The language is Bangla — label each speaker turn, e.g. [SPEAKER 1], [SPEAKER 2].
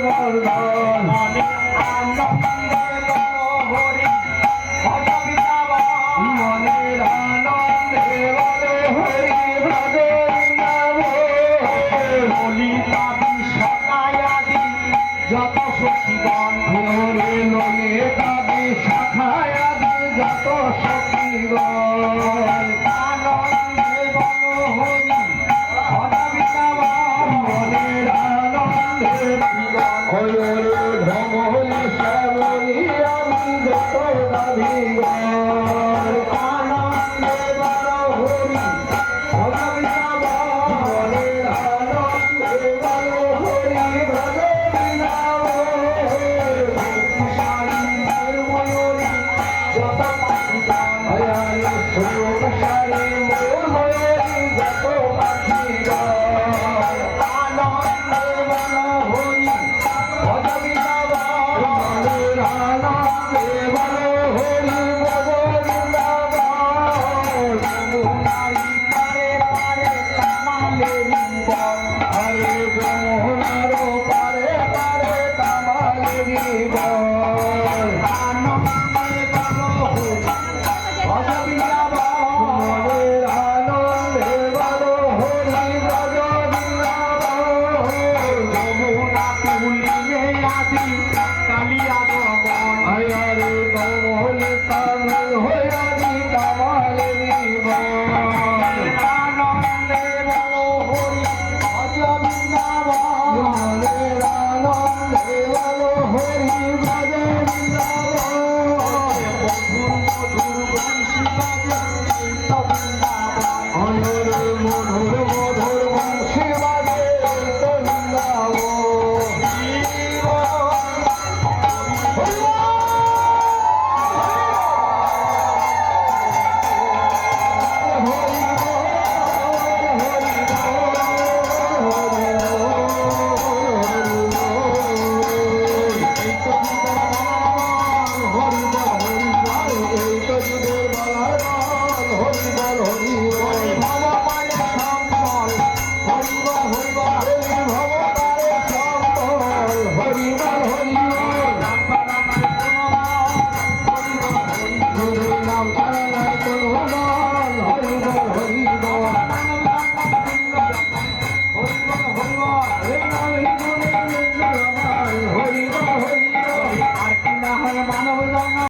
[SPEAKER 1] মনে আনন্দে বলো হরি ভজ বৃন্দাবন
[SPEAKER 2] মনের আনন্দে বলো হরি ভজ
[SPEAKER 1] ললিতা বিশাখায়াদি যত সখীগণ
[SPEAKER 2] ঘোরে ললিতা বিশাখায়াদি যত সখীগণ
[SPEAKER 1] আনন্দে বলো হরি ভজ বৃন্দাবন
[SPEAKER 2] মনের আনন্দে হরে ধমলি শ্যামলি আমি যত দাবিগণ
[SPEAKER 1] আনন্দে বলো হরি ভজ বৃন্দাবন
[SPEAKER 2] মনের আনন্দে বলো হরি ভজ
[SPEAKER 1] ময়ূরী যত পাখিগণ
[SPEAKER 2] হরে সংসারে মোর ময়ূরী যত পাখিগণ
[SPEAKER 1] আনন্দে বলো হরি ভজ বৃন্দাবন
[SPEAKER 2] মনের আনন্দে বলো হরি ভজ বৃন্দাবন
[SPEAKER 1] যমুনারি পারে পারে কামালেরি বন
[SPEAKER 2] হরে যমুনার পারে পারে কামালেরি বন
[SPEAKER 1] আনন্দে বলো হরি ভজ বৃন্দাবন
[SPEAKER 2] মনের আনন্দে বলো হরি ভজ বৃন্দাবন
[SPEAKER 1] যমুনা তুলিয়ে আদি কালিয়া ভবন
[SPEAKER 2] হরে কমল কামল হরি কামালেরি বন
[SPEAKER 1] আনন্দে বলো হরি ভজ বৃন্দাবন
[SPEAKER 2] মনের আনন্দে বলো হরি ভজ বৃন্দাবন
[SPEAKER 1] মধুর মধুর বংশী বাজে চিত্ত বৃন্দাবন
[SPEAKER 2] হরে মধুর মধুর বংশী বাজে বৃন্দাবন
[SPEAKER 1] আর কি না হয় মানব